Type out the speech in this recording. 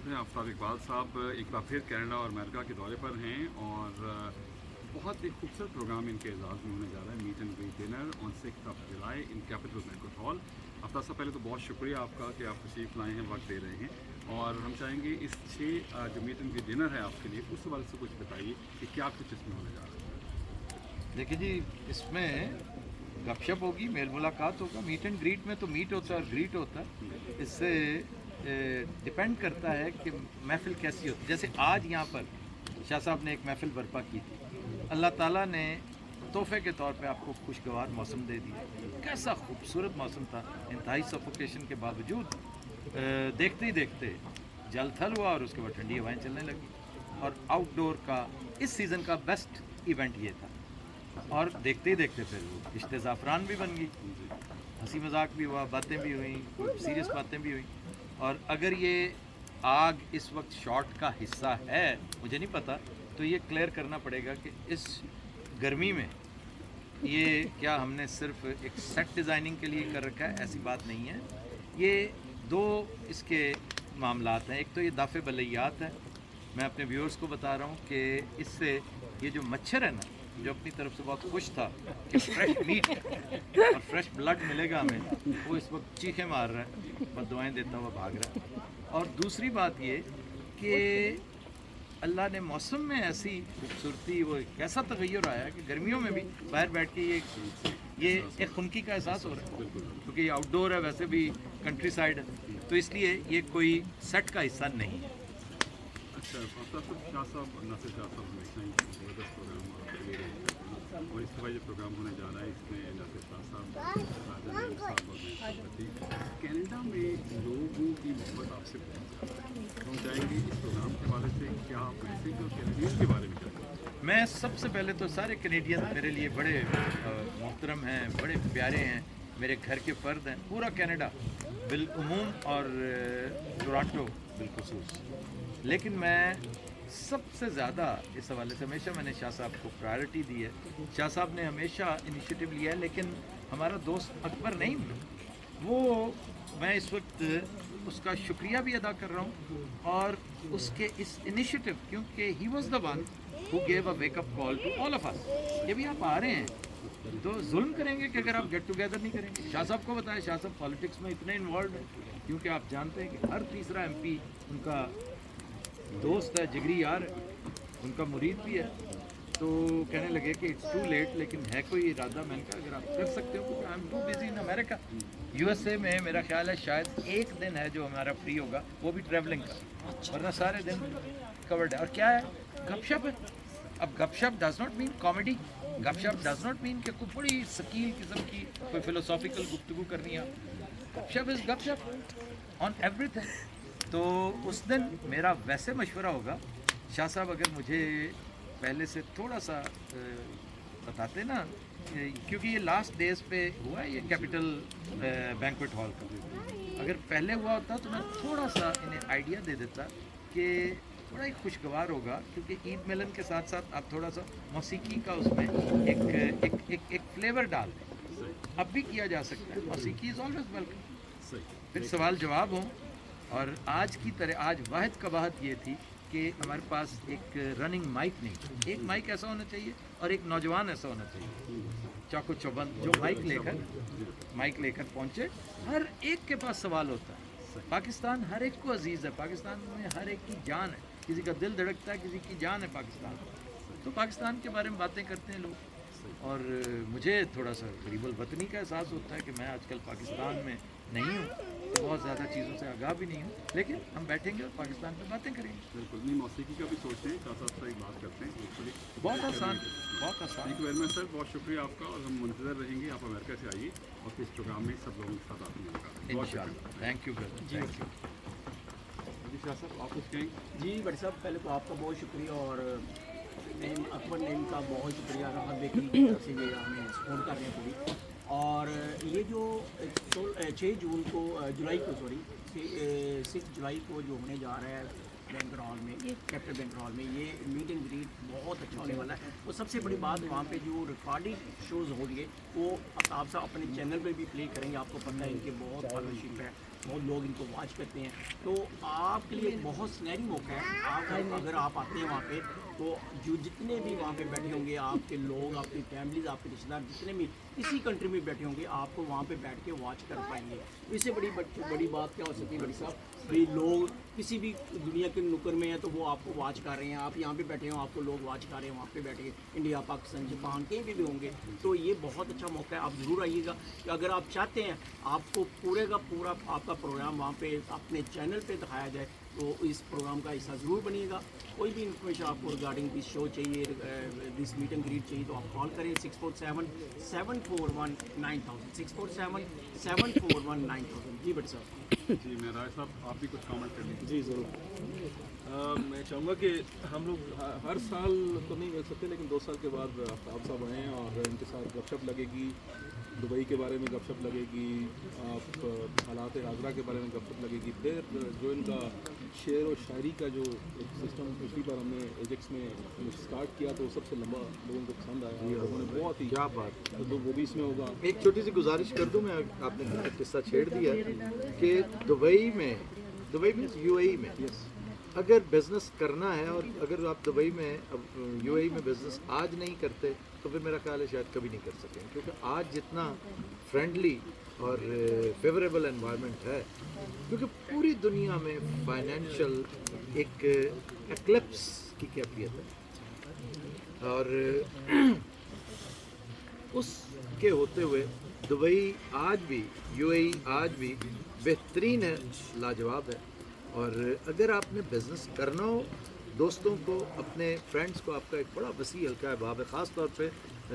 मौजूद हैं। आफ्ताब इकबाल साहब एक बार फिर कनाडा और अमेरिका के दौरे पर हैं और बहुत ही खूबसूरत प्रोग्राम इनके एजाज़ में होने जा रहा है, meet and greet dinner on 6 July in capital banquet hall. Aftab sahab पहले तो बहुत शुक्रिया आपका कि आप तशरीफ़ लाए हैं, वक्त दे रहे हैं, और हम चाहेंगे इस 6 जो मीट एंड ग्रीट डिनर है आपके लिए, उस हवाले से कुछ बताइए कि क्या कुछ इसमें होने जा रहा है। देखिए जी, इसमें गपशप होगी, मेल मुलाकात होगा। मीट एंड ग्रीट में तो मीट होता है और ग्रीट होता है। इससे डिपेंड करता है कि महफ़िल कैसी होती है। जैसे आज यहाँ पर शाह साहब ने एक महफ़िल बर्पा की थी, अल्लाह ताला ने तोहफे के तौर पे आपको खुशगवार मौसम दे दिया। कैसा खूबसूरत मौसम था, इंतहाई सफोकेशन के बावजूद देखते ही देखते जल थल हुआ और उसके बाद ठंडी हवाएं चलने लगी। और आउटडोर का इस सीज़न का बेस्ट इवेंट ये था। और देखते ही देखते फिर वो रिश्ते ज़ाफ़रान भी बन गई, हंसी मजाक भी हुआ, बातें भी हुई, कुछ सीरियस बातें भी हुई। और अगर ये आग इस वक्त शॉट का हिस्सा है, मुझे नहीं पता, तो ये क्लियर करना पड़ेगा कि इस गर्मी में ये क्या हमने सिर्फ एक सेट डिज़ाइनिंग के लिए कर रखा है, ऐसी बात नहीं है। ये दो इसके मामलात हैं। एक तो ये दाफ़े बलैयात है, मैं अपने व्यूअर्स को बता रहा हूँ कि इससे ये जो मच्छर है ना, जो अपनी तरफ से बहुत खुश था कि फ्रेश मीट और फ्रेश ब्लड मिलेगा हमें, वो इस वक्त चीखें मार रहा है, बद्दुआएं देता हुआ भाग रहा है। और दूसरी बात ये कि अल्लाह ने मौसम में ऐसी खूबसूरती, वो कैसा तगय्युर आया कि गर्मियों में भी बाहर बैठ के ये एक खुनकी का एहसास हो रहा है, क्योंकि ये आउटडोर है, वैसे भी कंट्री साइड है, तो इसलिए ये कोई सेट का हिस्सा नहीं है। अच्छा, शाह साहब, नासिर शाह साहब हमेशा ही ज़बरदस्त प्रोग्राम ले रहे हैं, और इस दफ़ा ये प्रोग्राम होने जा रहा है, इसमें नासिर शाह साहब, राजा नईम साहब और कनाडा में लोगों की मोहब्बत आपसे बहुत ज़्यादा है। तो हम चाहेंगे इस प्रोग्राम के हवाले से क्या आप मैसेज और कैनेडियन के बारे में करें। मैं सबसे पहले तो सारे कैनेडियन मेरे लिए बड़े मोहतरम हैं, बड़े प्यारे हैं, मेरे घर के फ़र्द हैं। पूरा कनाडा बिलउमूम और टोरंटो बिलखुसूस। लेकिन मैं सबसे ज़्यादा इस हवाले से हमेशा मैंने शाह साहब को प्रायोरिटी दी है। शाह साहब ने हमेशा इनिशिएटिव लिया है, लेकिन हमारा दोस्त अकबर नहीं, वो मैं इस वक्त उसका शुक्रिया भी अदा कर रहा हूँ और उसके इस इनिशिएटिव, क्योंकि he was the one who gave a wake up call to all of us. ये भी आप आ रहे हैं तो जुल्म करेंगे कि अगर आप गेट टुगेदर नहीं करेंगे। शाह साहब को बताया, शाह साहब पॉलिटिक्स में इतने इन्वॉल्व हैं, क्योंकि आप जानते हैं कि हर तीसरा एमपी उनका दोस्त है, जिगरी यार है, उनका मुरीद भी है। तो कहने लगे कि इट्स टू लेट, लेकिन है कोई इरादा? मैंने कहा अगर आप कर सकते हो, क्योंकि I am too busy in America. USA में मेरा ख्याल है शायद एक दिन है जो हमारा फ्री होगा, वो भी ट्रैवलिंग का, वरना सारे दिन कवर्ड है। और क्या है? गपशप है। अब गपशप डज नॉट मीन कॉमेडी, गपशप डज नॉट मीन कि कोई बड़ी शकील किस्म की कोई फिलोसॉफिकल गुफ्तगू करनी है। गपशप इज़ गपशप ऑन एवरीथिंग। तो उस दिन मेरा वैसे मशवरा होगा, शाह साहब अगर मुझे पहले से थोड़ा सा बताते ना, क्योंकि ये लास्ट डेज पे हुआ है ये कैपिटल बैंक्वेट हॉल का, अगर पहले हुआ होता तो मैं थोड़ा सा इन्हें आइडिया दे देता कि थोड़ा ही खुशगवार होगा, क्योंकि ईद मिलन के साथ साथ आप थोड़ा सा मौसीकी का उसमें एक फ्लेवर डाल दें। अब भी किया जा सकता है, मौसीकी इज़ ऑलवेज वेलकम। फिर सवाल जवाब हों। और आज की तरह आज वाहिद कबाहत ये थी कि हमारे पास एक रनिंग माइक नहीं, एक माइक ऐसा होना चाहिए और एक नौजवान ऐसा होना चाहिए, चाको चौबंद, जो माइक लेकर पहुँचे। हर एक के पास सवाल होता है। पाकिस्तान हर एक को अजीज़ है, पाकिस्तान में हर एक की जान है, किसी का दिल धड़कता है, किसी की जान है पाकिस्तान। तो पाकिस्तान के बारे में बातें करते हैं लोग, और मुझे थोड़ा सा गरीबुल वतनी का एहसास होता है कि मैं आजकल पाकिस्तान में नहीं हूँ, तो बहुत ज़्यादा चीज़ों से आगाह भी नहीं हूँ, लेकिन हम बैठेंगे और पाकिस्तान पे बातें करेंगे। बिल्कुल नहीं, मौसीकी का भी सोचते हैं, शाह साहब से एक बात करते हैं। बहुत आसान, बहुत आसान। Thank you very much sir, बहुत शुक्रिया आपका, और हम मुंतज़र रहेंगे आप अमेरिका से आइए और इस प्रोग्राम में सब लोगों के साथ आपने मिलकर। बहुत शुक्रिया। Thank you brother, thank you. जी शाह साहब, आप कुछ कहेंगे? जी बड़ी साहब, पहले तो आपका बहुत शुक्रिया, और नेम अकबर नेम का बहुत शुक्रिया, राहत बेकरी की तरफ से ये हमें सपोर्ट कर रहे हैं पूरी। और ये जो 6 जून को जुलाई को 6 जुलाई को जो होने जा रहा है बैंक्वेट हॉल में, ये कैपिटल बैंक्वेट हॉल में, ये मीट एंड ग्रीट बहुत अच्छा होने वाला है। और सबसे बड़ी बात, वहाँ पे जो रिकॉर्डिंग शोज़ हो रही है वो आफ्ताब साहब अपने चैनल पे भी प्ले करेंगे। आपको पता है इनके बहुत फॉलोशिप है, बहुत लोग इनको वॉच करते हैं। तो आपके लिए बहुत सुनहरी मौका है। आप अगर आप आते हैं वहाँ पे तो जो जितने भी वहाँ पे बैठे होंगे आपके लोग, आपकी फैमिलीज, आपके रिश्तेदार जितने भी किसी कंट्री में बैठे होंगे आपको वहाँ पे बैठ के वॉच कर पाएंगे। इससे बड़ी बात क्या हो सकती है बड़ी साहब, भाई लोग किसी भी दुनिया के नुक्कड़ में हैं तो वो आपको वॉच कर रहे हैं, आप यहाँ पे बैठे हो आपको लोग वॉच कर रहे हैं वहाँ पे बैठे, इंडिया, पाकिस्तान, जापान कहीं भी होंगे। तो ये बहुत अच्छा मौका है, आप ज़रूर आइएगा। कि अगर आप चाहते हैं आपको पूरे का पूरा आपका प्रोग्राम वहाँ पे अपने चैनल पे दिखाया जाए तो इस प्रोग्राम का हिस्सा ज़रूर बनिएगा। कोई भी इन्फॉर्मेशन आपको रिगार्डिंग दिस शो चाहिए, दिस मीट एंड ग्रीट चाहिए तो आप कॉल करें 647-741-9000 647-741-9000। जी बट साहब। जी मैं राय साहब आप भी कुछ कमेंट कर लीजिए। जी ज़रूर। मैं चाहूँगा कि हम लोग हर साल तो नहीं मिल सकते लेकिन 2 साल के बाद आफ्ताब साहब आएँ और इनके साथ गपशप लगेगी, दुबई के बारे में गपशप लगेगी, आप हालात आगरा के बारे में गपशप लगेगी। फिर जो इनका शेर और शायरी का जो एक सिस्टम पिछली बार हमने एजेक्स में स्टार्ट किया तो सबसे लंबा लोगों को पसंद आया, लोगों ने बहुत ही क्या बात। तो वो भी इसमें होगा। एक छोटी सी गुजारिश कर दूं मैं, आपने किस्सा छेड़ दिया कि दुबई में यूएई में अगर बिज़नेस करना है और अगर आप दुबई में यूएई में बिज़नेस आज नहीं करते तो फिर मेरा ख्याल है शायद कभी नहीं कर सकेंगे, क्योंकि आज जितना फ्रेंडली और फेवरेबल एनवायरनमेंट है, क्योंकि पूरी दुनिया में फाइनेंशियल एक एक्लिप्स की कैफियत है और उसके होते हुए दुबई आज भी, यूएई आज भी बेहतरीन है, लाजवाब है। और अगर आपने बिज़नेस करना हो, दोस्तों को, अपने फ्रेंड्स को, आपका एक बड़ा वसी हल्का है बाब है, ख़ास तौर पे